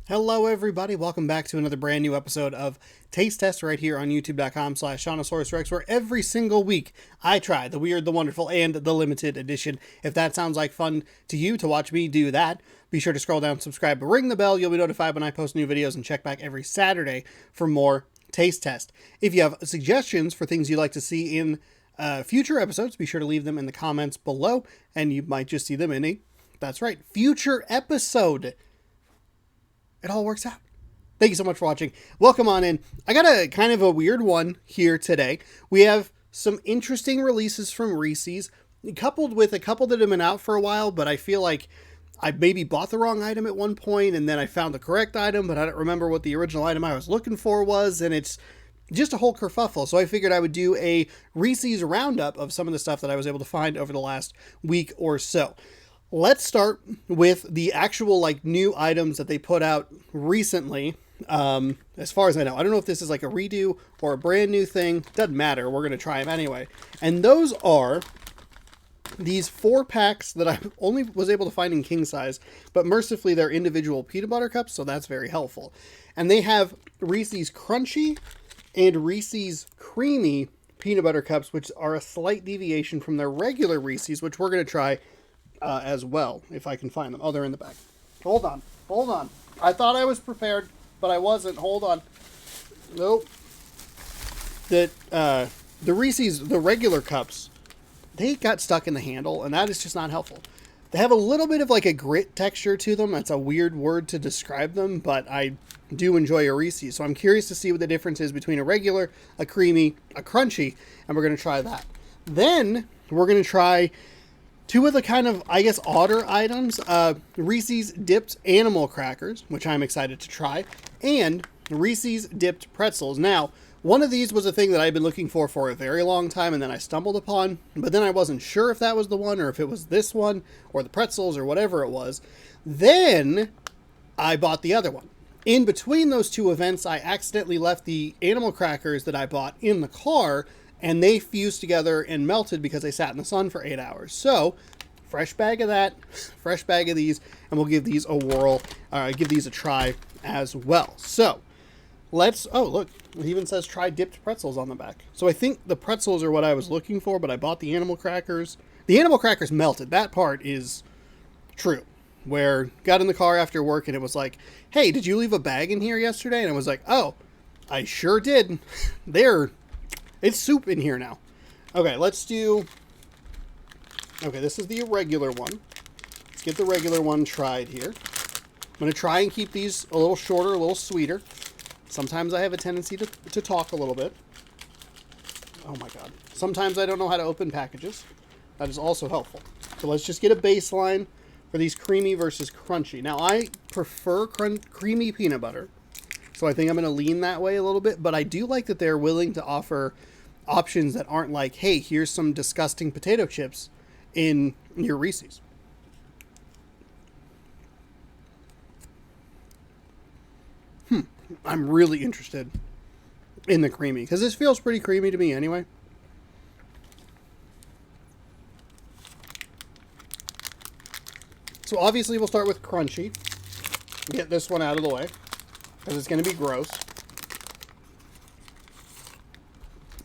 Hello everybody, welcome back to another brand new episode of Taste Test right here on youtube.com/ShaunosaurusRex, where every single week I try the weird, the wonderful, and the limited edition. If that sounds like fun to you to watch me do that, be sure to scroll down, subscribe, ring the bell. You'll be notified when I post new videos, and check back every Saturday for more Taste Test. If you have suggestions for things you'd like to see in future episodes, be sure to leave them in the comments below, and you might just see them in that's right, future episode. It all works out. Thank you so much for watching. Welcome on in. I got a kind of a weird one here today. We have some interesting releases from Reese's, coupled with a couple that have been out for a while, but I feel like I maybe bought the wrong item at one point, and then I found the correct item, but I don't remember what the original item I was looking for was, and it's just a whole kerfuffle. So I figured I would do a Reese's roundup of some of the stuff that I was able to find over the last week or so. Let's start with the actual new items that they put out recently. As far as I know, I don't know if this is like a redo or a brand new thing. Doesn't matter. We're going to try them anyway. And those are these 4 packs that I only was able to find in king size, but mercifully they're individual peanut butter cups, so that's very helpful. And they have Reese's Crunchy and Reese's Creamy peanut butter cups, which are a slight deviation from their regular Reese's, which we're going to try as well, if I can find them. Oh, they're in the back. Hold on. I thought I was prepared, but I wasn't. Hold on. Nope. The Reese's, the regular cups, they got stuck in the handle, and that is just not helpful. They have a little bit of like a grit texture to them. That's a weird word to describe them, but I do enjoy a Reese's. So I'm curious to see what the difference is between a regular, a creamy, a crunchy, and we're going to try that. Then we're going to try 2 of the kind of, I guess, odder items, Reese's Dipped Animal Crackers, which I'm excited to try, and Reese's Dipped Pretzels. Now, one of these was a thing that I've been looking for a very long time, and then I stumbled upon, but then I wasn't sure if that was the one, or if it was this one, or the pretzels, or whatever it was. Then I bought the other one. In between those 2 events, I accidentally left the animal crackers that I bought in the car, and they fused together and melted because they sat in the sun for 8 hours. So, fresh bag of that, fresh bag of these, and we'll give these a whirl, give these a try as well. So, oh look, it even says try dipped pretzels on the back. So I think the pretzels are what I was looking for, but I bought the animal crackers. The animal crackers melted. That part is true. Where, got in the car after work and it was like, hey, did you leave a bag in here yesterday? And I was like, oh, I sure did. It's soup in here now. Okay, let's do... Okay, this is the regular one. Let's get the regular one tried here. I'm going to try and keep these a little shorter, a little sweeter. Sometimes I have a tendency to talk a little bit. Oh my god. Sometimes I don't know how to open packages. That is also helpful. So let's just get a baseline for these creamy versus crunchy. Now, I prefer creamy peanut butter, so I think I'm going to lean that way a little bit, but I do like that they're willing to offer options that aren't like, hey, here's some disgusting potato chips in your Reese's. I'm really interested in the creamy, because this feels pretty creamy to me anyway. So obviously we'll start with crunchy. Get this one out of the way, because it's going to be gross.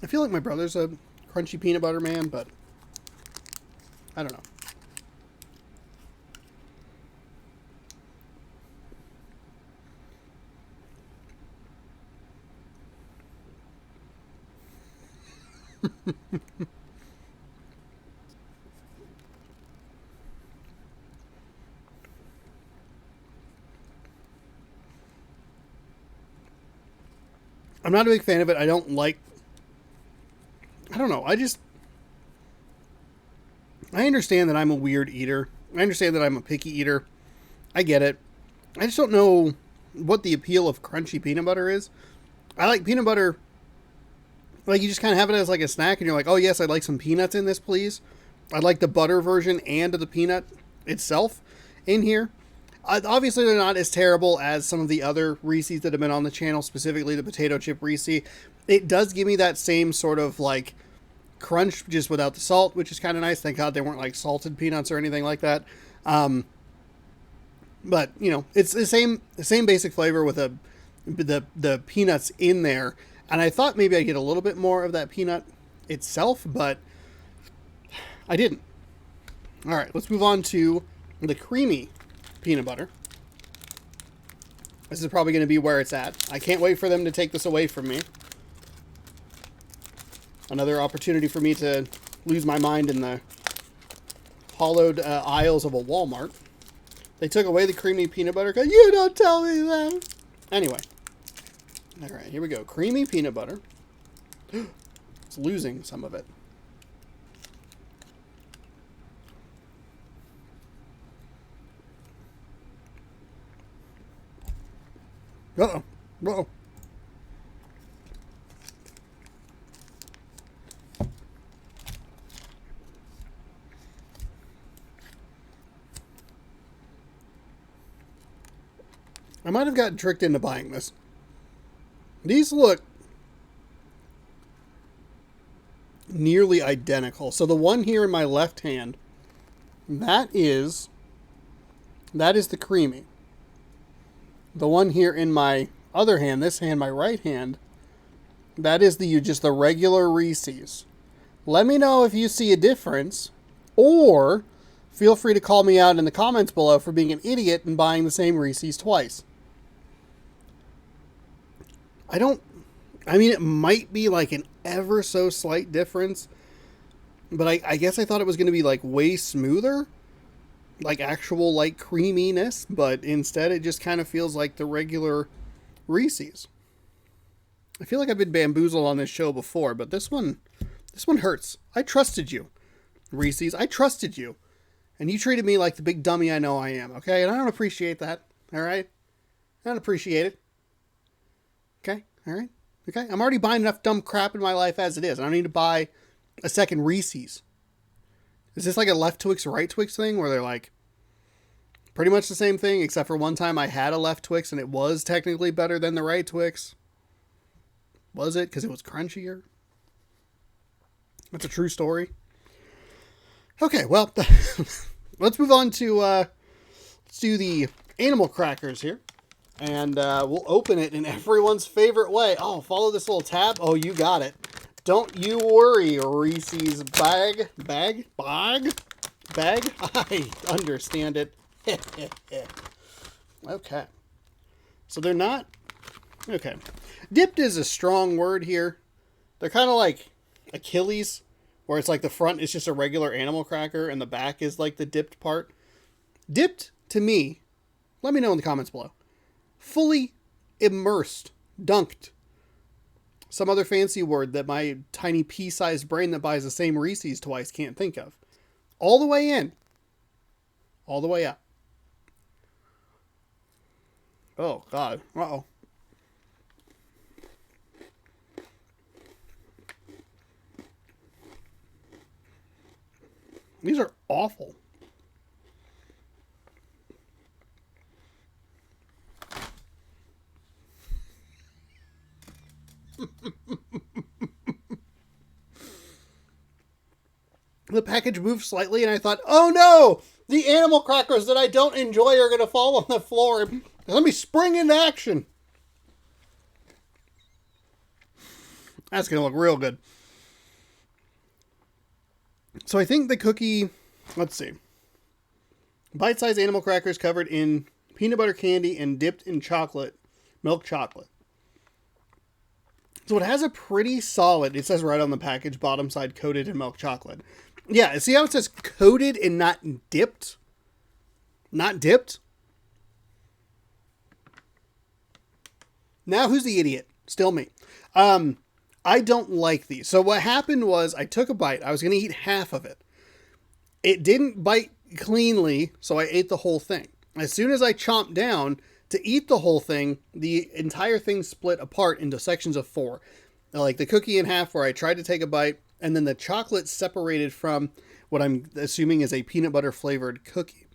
I feel like my brother's a crunchy peanut butter man, but I don't know. I'm not a big fan of it. I don't know. I understand that I'm a weird eater. I understand that I'm a picky eater. I get it. I just don't know what the appeal of crunchy peanut butter is. I like peanut butter, like you just kind of have it as like a snack and you're like, oh yes, I'd like some peanuts in this, please. I'd like the butter version and the peanut itself in here. Obviously, they're not as terrible as some of the other Reese's that have been on the channel, specifically the potato chip Reese. It does give me that same sort of like crunch just without the salt, which is kind of nice. Thank God they weren't like salted peanuts or anything like that. But, you know, it's the same basic flavor with the peanuts in there. And I thought maybe I'd get a little bit more of that peanut itself, but I didn't. All right, let's move on to the creamy peanut butter. This is probably going to be where it's at. I can't wait for them to take this away from me. Another opportunity for me to lose my mind in the hollowed aisles of a Walmart. They took away the creamy peanut butter because you don't tell me that. Anyway. All right, here we go. Creamy peanut butter. It's losing some of it. Uh-oh. Uh-oh. I might have gotten tricked into buying this. These look nearly identical. So the one here in my left hand, that is the creamy. The one here in my other hand, this hand, my right hand, that is just the regular Reese's. Let me know if you see a difference, or feel free to call me out in the comments below for being an idiot and buying the same Reese's twice. I mean, it might be like an ever so slight difference, but I guess I thought it was going to be like way smoother, like actual like creaminess, but instead it just kind of feels like the regular Reese's. I feel like I've been bamboozled on this show before, but this one hurts. I trusted you, Reese's. I trusted you, and you treated me like the big dummy I know I am, okay? And I don't appreciate that, all right? I don't appreciate it. Okay, all right, okay. I'm already buying enough dumb crap in my life as it is. I don't need to buy a second Reese's. Is this like a left Twix, right Twix thing where they're like pretty much the same thing, except for one time I had a left Twix and it was technically better than the right Twix? Was it? Because it was crunchier? That's a true story. Okay, well, let's move on to, let's do the animal crackers here. And we'll open it in everyone's favorite way. Oh, follow this little tab. Oh, you got it. Don't you worry, Reese's bag. I understand it. Okay. So they're not... Okay. Dipped is a strong word here. They're kind of like Achilles, where it's like the front is just a regular animal cracker and the back is like the dipped part. Dipped, to me, let me know in the comments below. Fully immersed, dunked. Some other fancy word that my tiny pea-sized brain that buys the same Reese's twice can't think of. All the way in. All the way out. Oh, God. Uh-oh. These are awful. The package moved slightly and I thought, oh no, the animal crackers that I don't enjoy are going to fall on the floor. Let me spring into action. That's going to look real good. So I think the cookie, let's see. Bite-sized animal crackers covered in peanut butter candy and dipped in chocolate, milk chocolate. So it has a pretty solid, it says right on the package, bottom side coated in milk chocolate. Yeah, see how it says coated and not dipped? Not dipped? Now who's the idiot? Still me. I don't like these. So what happened was I took a bite. I was going to eat half of it. It didn't bite cleanly, so I ate the whole thing. As soon as I chomped down to eat the whole thing, the entire thing split apart into sections of 4. Like the cookie in half where I tried to take a bite, and then the chocolate separated from what I'm assuming is a peanut butter flavored cookie.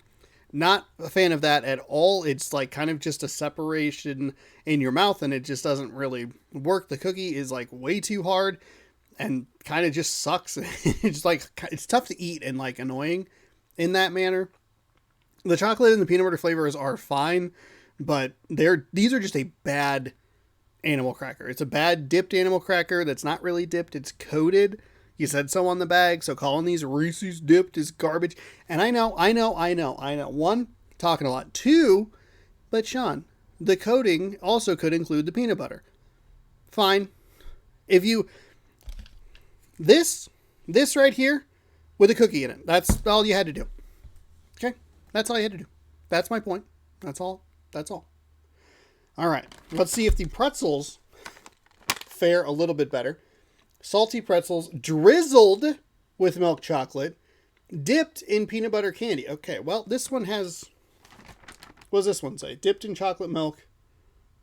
Not a fan of that at all. It's like kind of just a separation in your mouth and it just doesn't really work. The cookie is like way too hard and kind of just sucks. It's like, it's tough to eat and like annoying in that manner. The chocolate and the peanut butter flavors are fine, but these are just a bad animal cracker. It's a bad dipped animal cracker that's not really dipped. It's coated. You said so on the bag, so calling these Reese's dipped is garbage. And I know. One, talking a lot. Two, but Sean, the coating also could include the peanut butter. Fine. If you... This right here with a cookie in it. That's all you had to do. Okay? That's all you had to do. That's my point. That's all. All right. Let's see if the pretzels fare a little bit better. Salty pretzels drizzled with milk chocolate, dipped in peanut butter candy. Okay, well, this one has... What does this one say? Dipped in chocolate milk.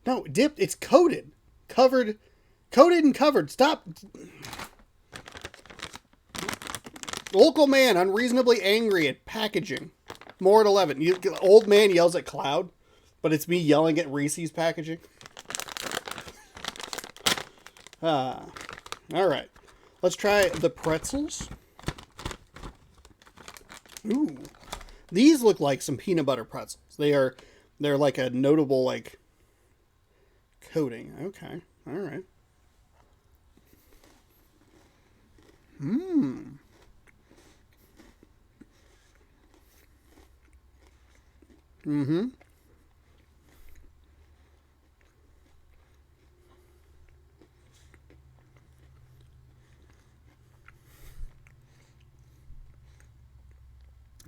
No, dipped. It's coated. Covered. Coated and covered. Stop. Local man unreasonably angry at packaging. More at 11. Old man yells at cloud, but it's me yelling at Reese's packaging. All right. Let's try the pretzels. Ooh. These look like some peanut butter pretzels. They're like a notable, like, coating. Okay. All right.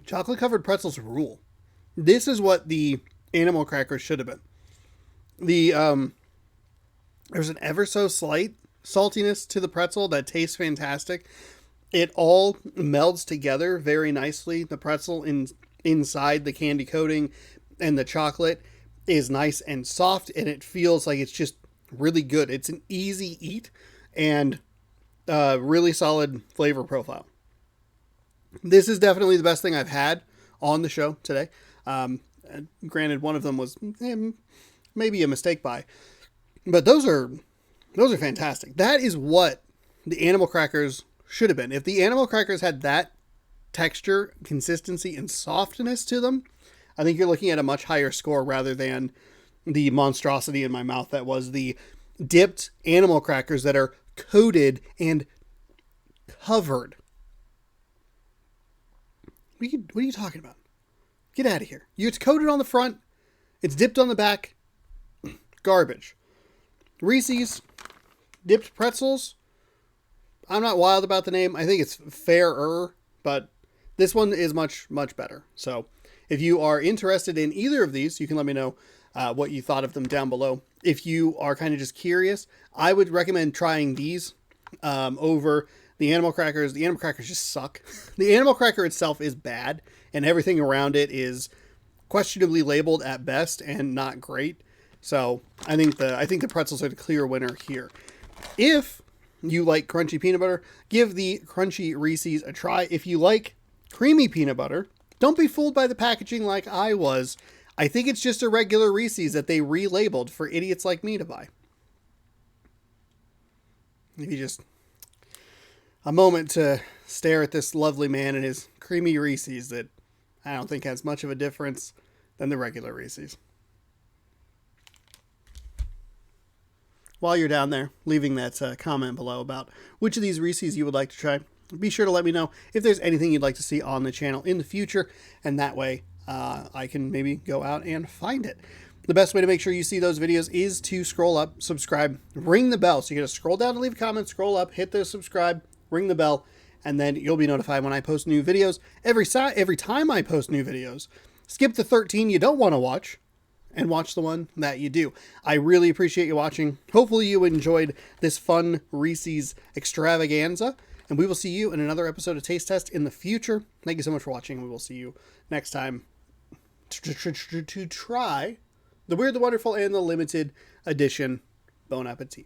Chocolate covered pretzels rule. This is what the animal crackers should have been. There's an ever so slight saltiness to the pretzel that tastes fantastic. It all melds together very nicely. The pretzel inside the candy coating and the chocolate is nice and soft, and it feels like it's just really good. It's an easy eat and really solid flavor profile. This is definitely the best thing I've had on the show today. Granted, one of them was maybe a mistake buy, but those are fantastic. That is what the animal crackers should have been. If the animal crackers had that texture, consistency, and softness to them, I think you're looking at a much higher score rather than the monstrosity in my mouth that was the dipped animal crackers that are coated and covered. What are you talking about? Get out of here. It's coated on the front. It's dipped on the back. Garbage. Reese's dipped pretzels. I'm not wild about the name. I think it's fairer, but this one is much, much better. So if you are interested in either of these, you can let me know what you thought of them down below. If you are kind of just curious, I would recommend trying these over the animal crackers. The animal crackers just suck. The animal cracker itself is bad, and everything around it is questionably labeled at best and not great. So I think the pretzels are the clear winner here. If you like crunchy peanut butter, give the crunchy Reese's a try. If you like creamy peanut butter, don't be fooled by the packaging like I was. I think it's just a regular Reese's that they relabeled for idiots like me to buy. If you just a moment to stare at this lovely man and his creamy Reese's that I don't think has much of a difference than the regular Reese's. While you're down there, leaving that comment below about which of these Reese's you would like to try, be sure to let me know if there's anything you'd like to see on the channel in the future, and that way I can maybe go out and find it. The best way to make sure you see those videos is to scroll up, subscribe, ring the bell. So you're going to scroll down to leave a comment, scroll up, hit the subscribe, ring the bell, and then you'll be notified when I post new videos. Every time I post new videos, skip the 13 you don't want to watch and watch the one that you do. I really appreciate you watching. Hopefully you enjoyed this fun Reese's extravaganza, and we will see you in another episode of Taste Test in the future. Thank you so much for watching. We will see you next time to try the Weird, the Wonderful, and the limited edition Bon Appetit.